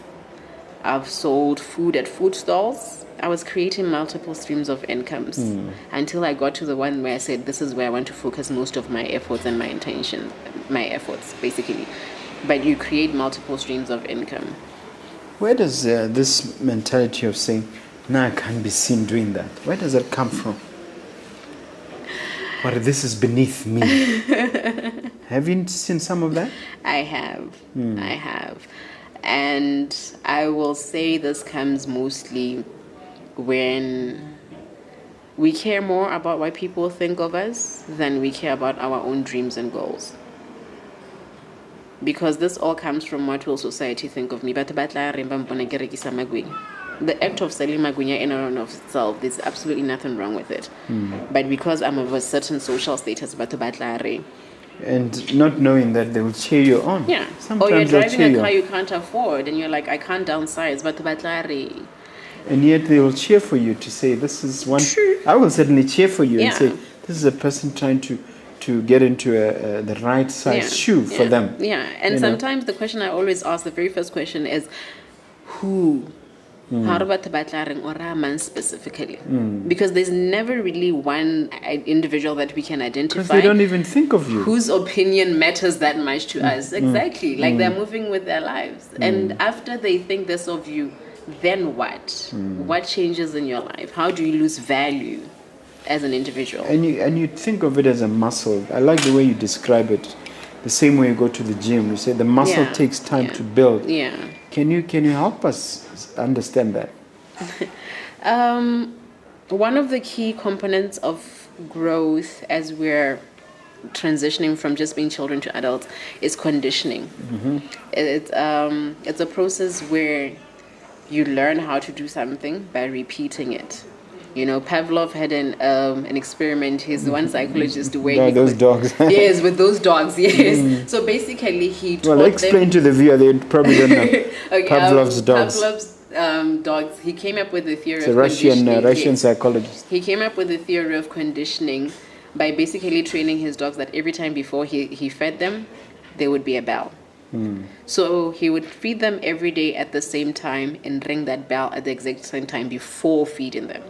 I've sold food at food stalls. I was creating multiple streams of incomes until I got to the one where I said, this is where I want to focus most of my efforts and my intention, my efforts, basically. But you create multiple streams of income. Where does this mentality of saying, no, I can't be seen doing that, where does that come from? But this is beneath me. Have you seen some of that? I have. I have. And I will say this comes mostly when we care more about what people think of us than we care about our own dreams and goals. Because this all comes from what will society think of me. But the act of selling magunya in and of itself, there's absolutely nothing wrong with it. But because I'm of a certain social status, and not knowing that they will cheer you on. Yeah. Sometimes or you're driving a car you you can't afford, and you're like, I can't downsize, and yet they will cheer for you to say, this is one. True. I will certainly cheer for you and Yeah. say, this is a person trying to get into the right size shoe for them. Yeah, and sometimes the question I always ask, the very first question is, who? How about or a man specifically? Because there's never really one individual that we can identify. Because they don't even think of you. Whose opinion matters that much to us. Exactly. Like they're moving with their lives. And after they think this of you, then what? What changes in your life? How do you lose value as an individual? And you think of it as a muscle. I like the way you describe it. The same way you go to the gym, you say the muscle takes time to build. Yeah. Can you help us understand that? One of the key components of growth as we're transitioning from just being children to adults is conditioning. It's a process where you learn how to do something by repeating it. You know, Pavlov had an experiment. He's one psychologist where those dogs. Yes, with those dogs. Yes. So basically, he taught well, explain to the viewer. They probably don't know. Okay, Pavlov's dogs. Pavlov's dogs. He came up with a theory of conditioning. Russian psychologist. He came up with a theory of conditioning by basically training his dogs that every time before he fed them, there would be a bell. So he would feed them every day at the same time and ring that bell at the exact same time before feeding them.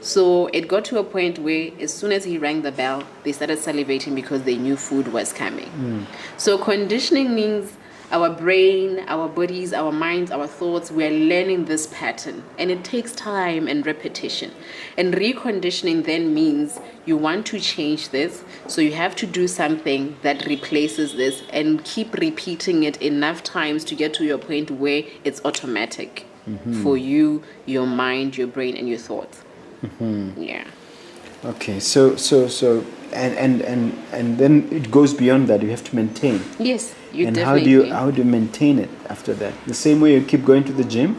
So it got to a point where as soon as he rang the bell, they started salivating because they knew food was coming. So conditioning means our brain, our bodies, our minds, our thoughts, we're learning this pattern. And it takes time and repetition. And reconditioning then means you want to change this, so you have to do something that replaces this and keep repeating it enough times to get to your point where it's automatic for you, your mind, your brain, and your thoughts. Yeah. Okay, so and then it goes beyond that. You have to maintain. Yes, you and definitely. how do you maintain it after that? The same way you keep going to the gym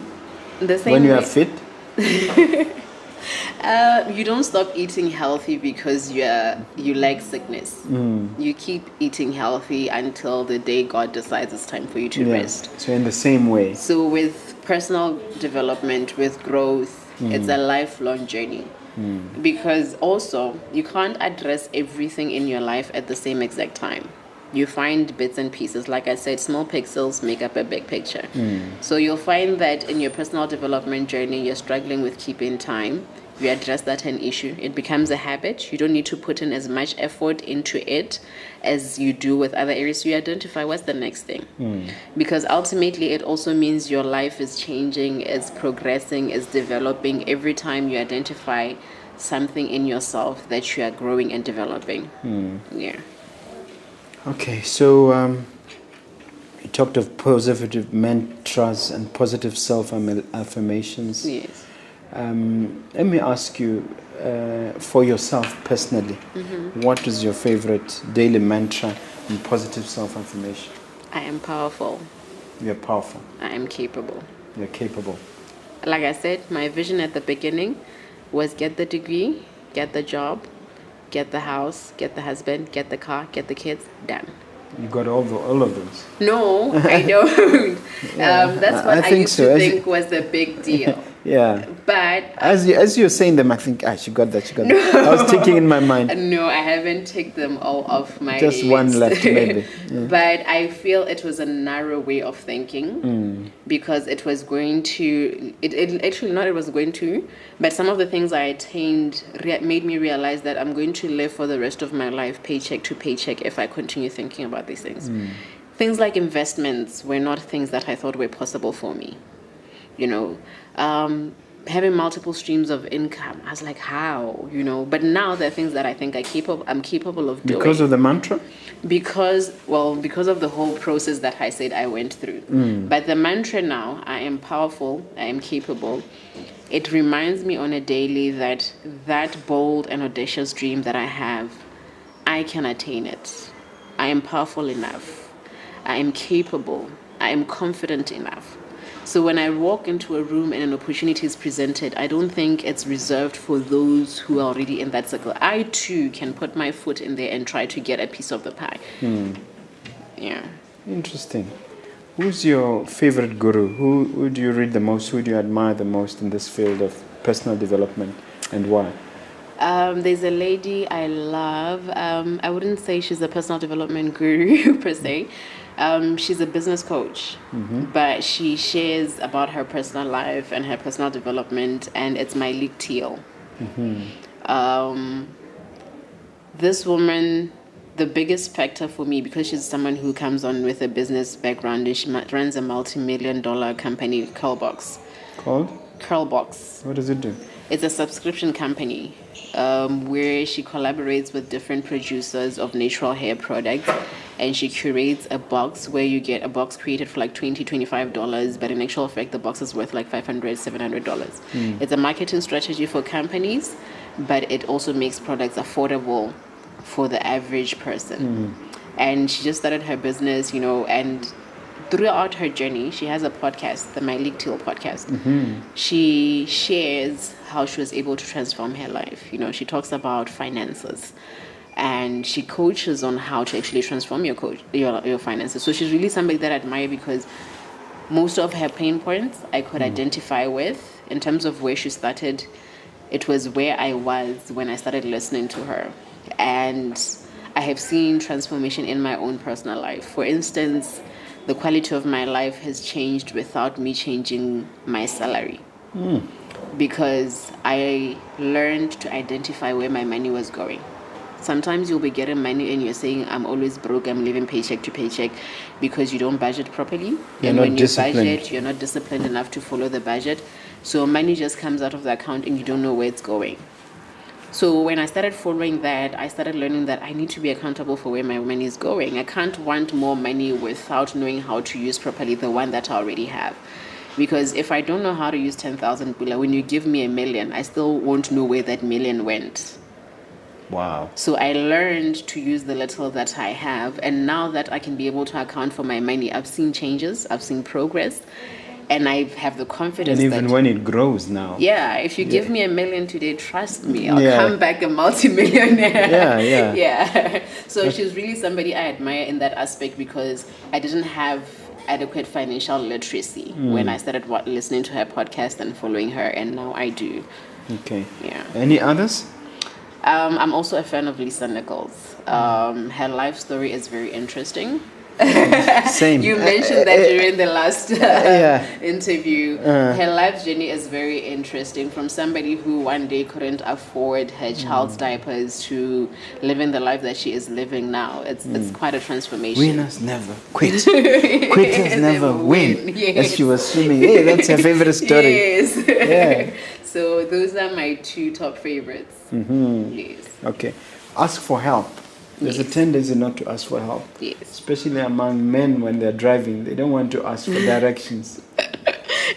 The same when you way. are fit. You don't stop eating healthy because you like sickness. You keep eating healthy until the day God decides it's time for you to rest. So in the same way. So with personal development, with growth, it's a lifelong journey. Because also you can't address everything in your life at the same exact time. You find bits and pieces. Like I said, small pixels make up a big picture. So you'll find that in your personal development journey, you're struggling with keeping time. You address that an issue. It becomes a habit. You don't need to put in as much effort into it as you do with other areas. So you identify what's the next thing. Because ultimately, it also means your life is changing, is progressing, is developing every time you identify something in yourself that you are growing and developing. Yeah. Okay, so you talked of positive mantras and positive self-affirmations. Yes. Let me ask you, for yourself personally, what is your favorite daily mantra and positive self-affirmation? I am powerful. You're powerful. I am capable. You're capable. Like I said, my vision at the beginning was get the degree, get the job, get the house, get the husband, get the car, get the kids, done. You got all of those. No, I don't. That's what I used to think was the big deal. Yeah. But as you're saying them, I think, she got that, that. I was thinking in my mind. No, I haven't ticked them all off my Just list. one left, maybe. Yeah. But I feel it was a narrow way of thinking because it was going to, it actually not it was going to, but some of the things I attained made me realize that I'm going to live for the rest of my life paycheck to paycheck if I continue thinking about these things. Things like investments were not things that I thought were possible for me. You know, having multiple streams of income, I was like, how? You know, but now there are things that I think I'm capable of doing. Because of the mantra? Because of the whole process that I said I went through. But the mantra now, I am powerful, I am capable. It reminds me on a daily that bold and audacious dream that I have, I can attain it. I am powerful enough. I am capable. I am confident enough. So when I walk into a room and an opportunity is presented, I don't think it's reserved for those who are already in that circle. I too can put my foot in there and try to get a piece of the pie. Yeah. Interesting. Who's your favorite guru? Who do you read the most? Who do you admire the most in this field of personal development, and why? There's a lady I love. I wouldn't say she's a personal development guru per se. She's a business coach, but she shares about her personal life and her personal development, and it's Myleik Teal. This woman, the biggest factor for me, because she's someone who comes on with a business background, and she runs a multi-million-dollar company, Curlbox. Called? Curlbox. What does it do? It's a subscription company where she collaborates with different producers of natural hair products, and she curates a box where you get a box created for like $20, $25, but in actual fact, the box is worth like $500, $700. It's a marketing strategy for companies, but it also makes products affordable for the average person. And she just started her business, you know, and throughout her journey, she has a podcast, the Myleik Teal podcast. She shares how she was able to transform her life. You know, she talks about finances, and she coaches on how to actually transform your finances. So she's really somebody that I admire because most of her pain points I could identify with. In terms of where she started, it was where I was when I started listening to her. And I have seen transformation in my own personal life. For instance, the quality of my life has changed without me changing my salary. Because I learned to identify where my money was going. Sometimes you'll be getting money and you're saying, I'm always broke, I'm living paycheck to paycheck, because you don't budget properly. You're not disciplined. Budget, you're not disciplined enough to follow the budget. So money just comes out of the account and you don't know where it's going. So when I started following that, I started learning that I need to be accountable for where my money is going. I can't want more money without knowing how to use properly the one that I already have. Because if I don't know how to use 10,000 pula, when you give me $1 million, I still won't know where that million went. Wow. So I learned to use the little that I have. And now that I can be able to account for my money, I've seen changes, I've seen progress, and I have the confidence. And even when it grows now. Yeah, if you give me $1 million today, trust me, I'll come back a multimillionaire. Yeah. So she's really somebody I admire in that aspect, because I didn't have adequate financial literacy when I started listening to her podcast and following her, and now I do. Okay. Yeah. Any others? I'm also a fan of Lisa Nichols. Her life story is very interesting. Same. You mentioned that during the last interview. Her life journey is very interesting, from somebody who one day couldn't afford her child's diapers to living the life that she is living now. It's quite a transformation. Winners never quit. Quitters never win. Yes. As she was swimming. Hey, that's her favorite story. Yes. Yeah. So those are my 2 top favorites. Yes. Okay. Ask for help. There's a tendency not to ask for help. Yes. Especially among men when they're driving. They don't want to ask for directions.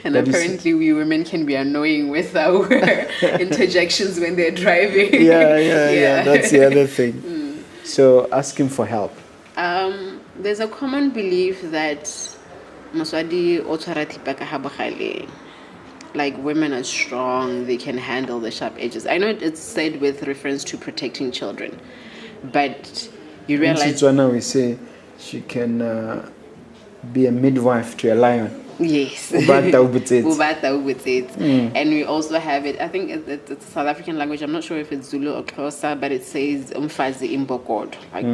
And apparently we women can be annoying with our interjections when they're driving. Yeah. That's the other thing. So asking for help. There's a common belief that moswadi o tshwara thipa ka ha bogale. Like, women are strong, they can handle the sharp edges. I know it's said with reference to protecting children, but you realize... In Setswana we say she can be a midwife to a lion. Yes. Ubata ubutsetsi. Ubata ubutsetsi. And we also have it, I think it's a South African language, I'm not sure if it's Zulu or Xhosa, but it says umfazi imbokod. Like,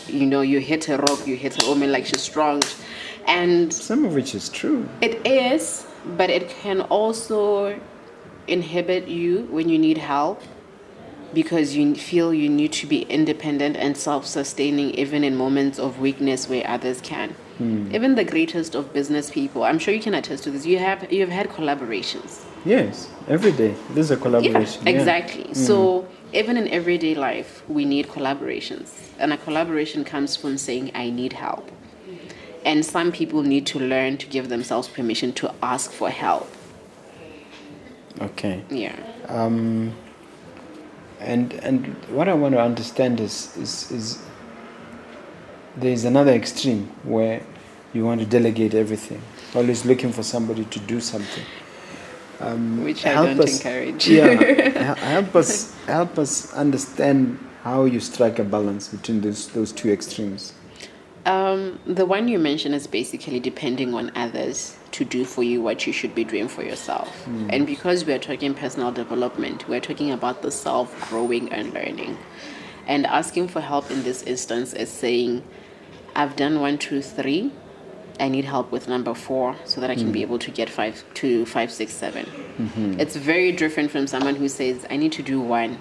you know, you hit a rock, you hit a woman, like she's strong. And some of which is true. It is, but it can also inhibit you when you need help, because you feel you need to be independent and self-sustaining even in moments of weakness where others can. Even the greatest of business people, I'm sure you can attest to this, you have had collaborations. Yes, every day there's a collaboration. Yeah, exactly. So even in everyday life, we need collaborations. And a collaboration comes from saying, I need help. And some people need to learn to give themselves permission to ask for help. Okay. Yeah. And what I want to understand is there is another extreme where you want to delegate everything, always looking for somebody to do something. Which I don't encourage. help us understand how you strike a balance between those 2 extremes. The one you mentioned is basically depending on others to do for you what you should be doing for yourself. And because we're talking personal development, we're talking about the self growing and learning. And asking for help in this instance is saying, I've done 1, 2, 3. I need help with number 4 so that I can be able to get 5, 6, 7. It's very different from someone who says, I need to do 1,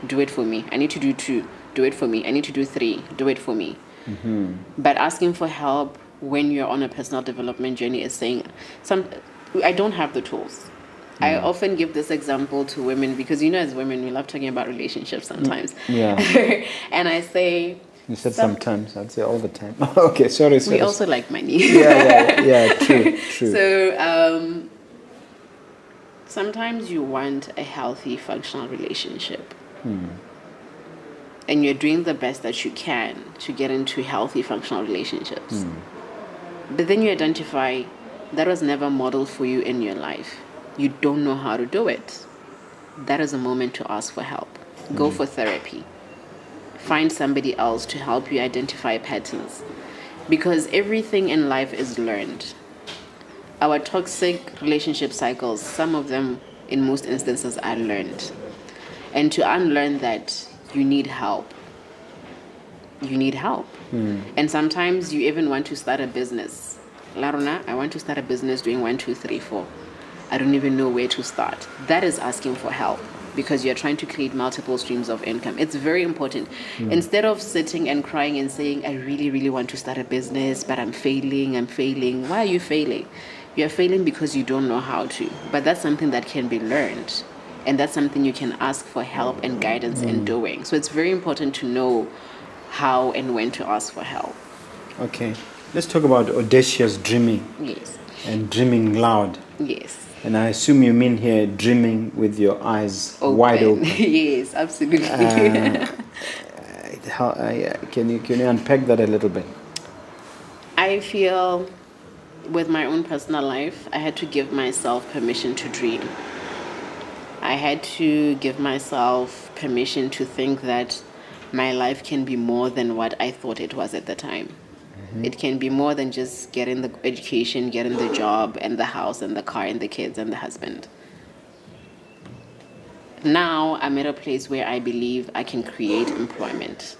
do it for me. I need to do 2, do it for me. I need to do 3, do it for me. But asking for help when you're on a personal development journey is saying, I don't have the tools. I often give this example to women because, you know, as women, we love talking about relationships sometimes. And I say... You said sometimes, I'd say all the time. Okay, sorry. We also like money. True. So sometimes you want a healthy, functional relationship. And you're doing the best that you can to get into healthy, functional relationships. But then you identify that was never modeled for you in your life. You don't know how to do it. That is a moment to ask for help. Go for therapy. Find somebody else to help you identify patterns. Because everything in life is learned. Our toxic relationship cycles, some of them in most instances are learned. And to unlearn that, you need help. And sometimes you even want to start a business. Larona, I want to start a business doing 1, 2, 3, 4. I don't even know where to start. That is asking for help because you're trying to create multiple streams of income. It's very important. Instead of sitting and crying and saying, I really, really want to start a business, but I'm failing. Why are you failing? You're failing because you don't know how to. But that's something that can be learned. And that's something you can ask for help and guidance in doing. So it's very important to know how and when to ask for help. Okay. Let's talk about audacious dreaming. Yes. And dreaming loud. Yes. And I assume you mean here dreaming with your eyes wide open. Yes, absolutely. Can you unpack that a little bit? I feel with my own personal life, I had to give myself permission to dream. I had to give myself permission to think that my life can be more than what I thought it was at the time. It can be more than just getting the education, getting the job, and the house, and the car, and the kids, and the husband. Now I'm at a place where I believe I can create employment.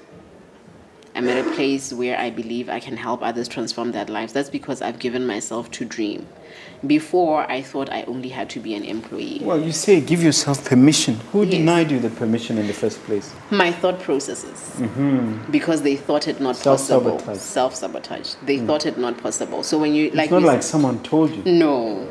I'm at a place where I believe I can help others transform their lives. That's because I've given myself to dream. Before, I thought I only had to be an employee. Well, you say give yourself permission. Who Yes. denied you the permission in the first place? My thought processes. Because they thought it not possible. Self-sabotage. Self-sabotage. They thought it not possible. So when you It's not you like someone told you. No,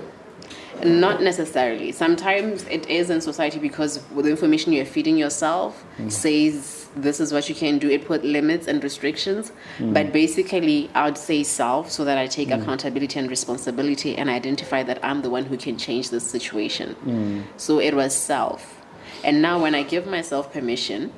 not necessarily. Sometimes it is in society because with the information you're feeding yourself says this is what you can do. It put limits and restrictions. But basically, I would say self so that I take accountability and responsibility and identify that I'm the one who can change this situation. So it was self. And now when I give myself permission,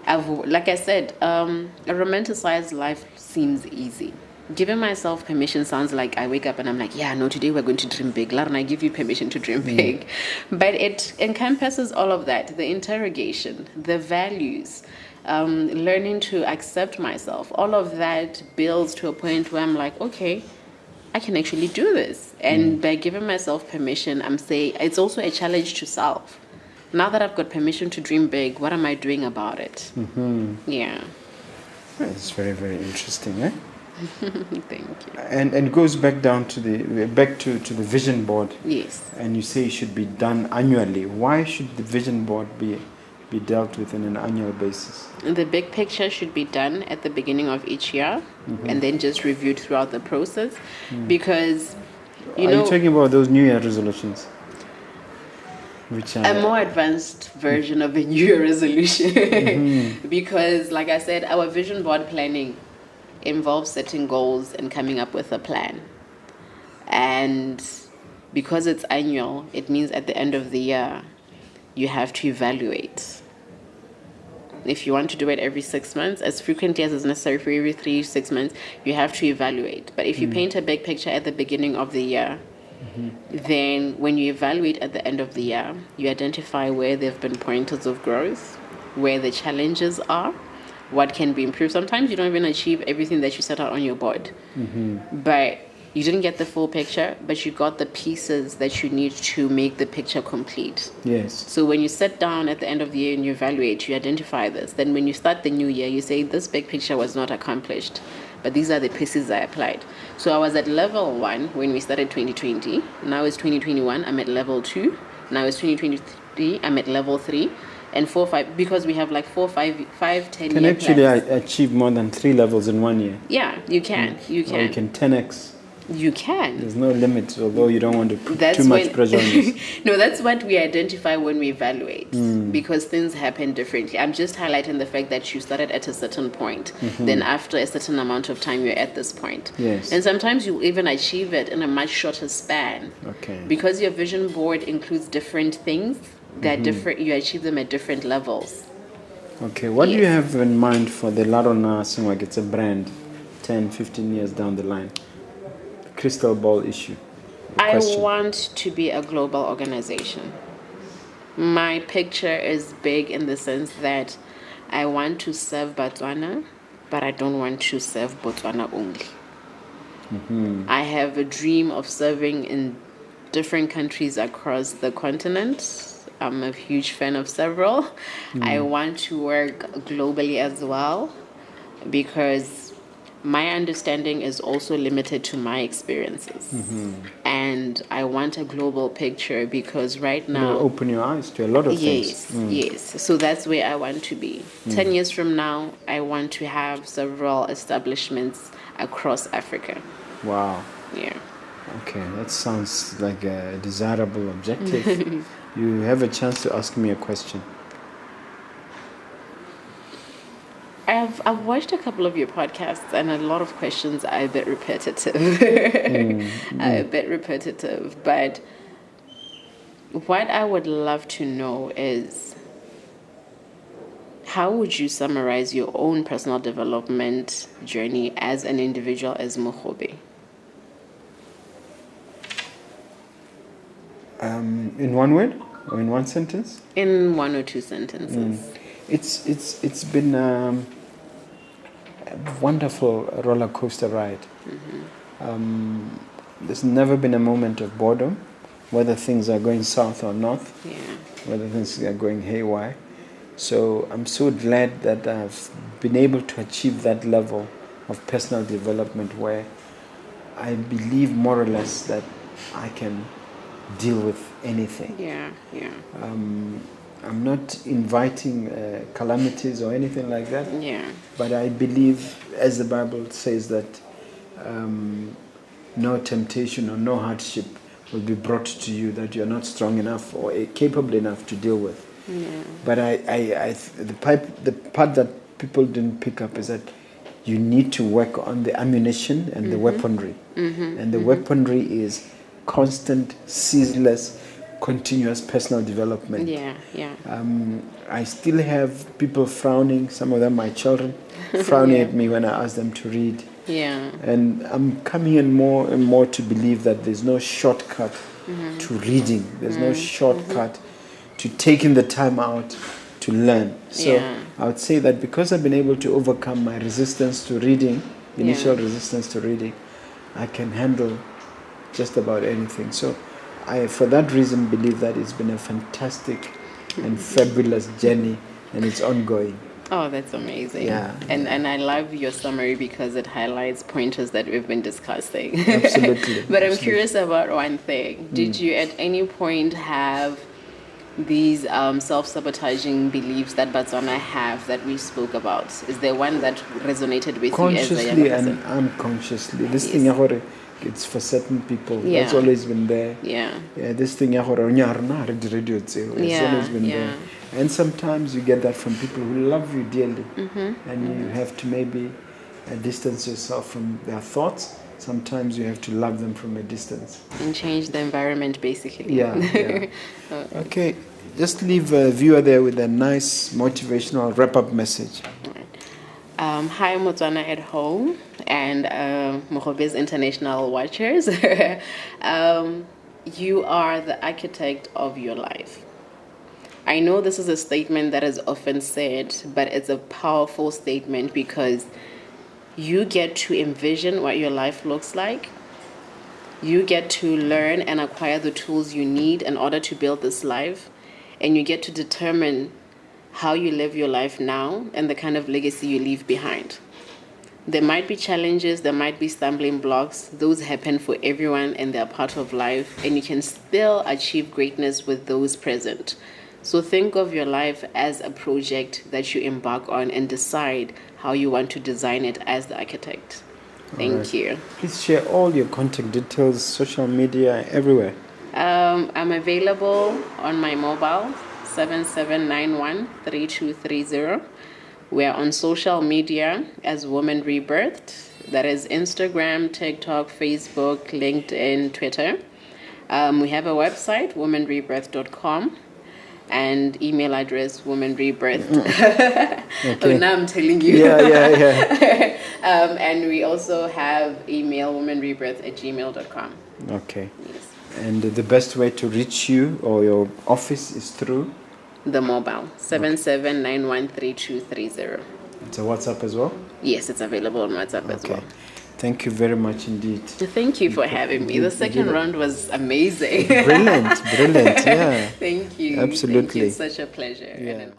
like I said, a romanticized life seems easy. Giving myself permission sounds like I wake up and I'm like, yeah, no, today we're going to dream big. Larona, I give you permission to dream big. But it encompasses all of that, the interrogation, the values, learning to accept myself. All of that builds to a point where I'm like, okay, I can actually do this. And by giving myself permission, I'm saying it's also a challenge to self. Now that I've got permission to dream big, what am I doing about it? Yeah. It's very, very interesting, eh? Thank you. And it goes back down to the vision board. Yes. And you say it should be done annually. Why should the vision board be dealt with on an annual basis? The big picture should be done at the beginning of each year and then just reviewed throughout the process because Are you talking about those New Year resolutions? Which are a more advanced version of a New Year resolution because like I said, our vision board planning involves setting goals and coming up with a plan. And because it's annual, it means at the end of the year, you have to evaluate. If you want to do it every 6 months, as frequently as is necessary for every 3-6 months, you have to evaluate. But if you paint a big picture at the beginning of the year, then when you evaluate at the end of the year, you identify where there have been pointers of growth, where the challenges are, what can be improved. Sometimes you don't even achieve everything that you set out on your board. But you didn't get the full picture, but you got the pieces that you need to make the picture complete. Yes. So when you sit down at the end of the year and you evaluate, you identify this. Then when you start the new year, you say, this big picture was not accomplished, but these are the pieces I applied. So I was at level 1 when we started 2020. Now it's 2021, I'm at level 2. Now it's 2023, I'm at level 3. And 4, 5, because we have like 4, 5, 10 Can year actually plans. achieve more than 3 levels in 1 year. Yeah, you can. You Or can. you can 10x. You can. There's no limit, although you don't want to put too much pressure on this. No, that's what we identify when we evaluate because things happen differently. I'm just highlighting the fact that you started at a certain point. Then after a certain amount of time, you're at this point. Yes. And sometimes you even achieve it in a much shorter span. Okay. Because your vision board includes different things, they're different. You achieve them at different levels. Okay, what do you Yes. have in mind for the Larona Sengwaketse brand 10, 15 years down the line? Crystal ball issue. I Question. want to be a global organization. My picture is big in the sense that I want to serve Botswana, but I don't want to serve Botswana only. I have a dream of serving in different countries across the continent. I'm a huge fan of several. I want to work globally as well because my understanding is also limited to my experiences. And I want a global picture because right now... It'll open your eyes to a lot of things. Yes. So that's where I want to be. 10 years from now, I want to have several establishments across Africa. Wow. Yeah. Okay, that sounds like a desirable objective. You have a chance to ask me a question. I've watched a couple of your podcasts and a lot of questions are a bit repetitive. But What I would love to know is, how would you summarize your own personal development journey as an individual, as Mogobe? In one word or in one sentence? In one or two sentences. It's been a wonderful roller coaster ride. There's never been a moment of boredom, whether things are going south or north, whether things are going haywire. So I'm so glad that I've been able to achieve that level of personal development where I believe more or less that I can deal with anything. I'm not inviting calamities or anything like that. But I believe, as the Bible says, that no temptation or no hardship will be brought to you that you're not strong enough or capable enough to deal with. But the part that people didn't pick up is that you need to work on the ammunition and the weaponry. And the weaponry is constant, ceaseless, continuous personal development. I still have people frowning, some of them my children, frowning at me when I ask them to read. And I'm coming in more and more to believe that there's no shortcut to reading. There's no shortcut to taking the time out to learn. So I would say that because I've been able to overcome my resistance to reading, initial resistance to reading, I can handle just about anything. So I, for that reason, believe that it's been a fantastic and fabulous journey, and it's ongoing. Oh, that's amazing. And I love your summary because it highlights pointers that we've been discussing. Absolutely. But I'm curious about one thing. Did you at any point have these self-sabotaging beliefs that Botswana have that we spoke about? Is there one that resonated with you as a young person? Consciously and unconsciously. This thing, it's for certain people. That's always been there. This thing, it's always been there. And sometimes you get that from people who love you dearly. And you have to maybe distance yourself from their thoughts. Sometimes you have to love them from a distance. And change the environment, basically. Okay, just leave a viewer there with a nice motivational wrap-up message. Hi, Motswana at home and Mogobe's international watchers. You are the architect of your life. I know this is a statement that is often said, but it's a powerful statement because you get to envision what your life looks like. You get to learn and acquire the tools you need in order to build this life. And you get to determine how you live your life now and the kind of legacy you leave behind. There might be challenges, there might be stumbling blocks. Those happen for everyone and they're part of life. And you can still achieve greatness with those present. So think of your life as a project that you embark on and decide how you want to design it as the architect. Thank you. Please share all your contact details, social media, everywhere. I'm available on my mobile, 7791-3230. We're on social media as Woman Rebirthed. That is Instagram, TikTok, Facebook, LinkedIn, Twitter. We have a website, womanrebirthed.com. And email address womanrebirthed. Oh, now I'm telling you. And we also have email womanrebirthed@gmail.com. Okay. Yes. And the best way to reach you or your office is through? The mobile, 7791-3230. It's a WhatsApp as well? Yes, it's available on WhatsApp as well. Thank you very much indeed. Thank you for having me. The second round was amazing. Brilliant, yeah. Thank you. Absolutely. Thank you. Such a pleasure. Yeah.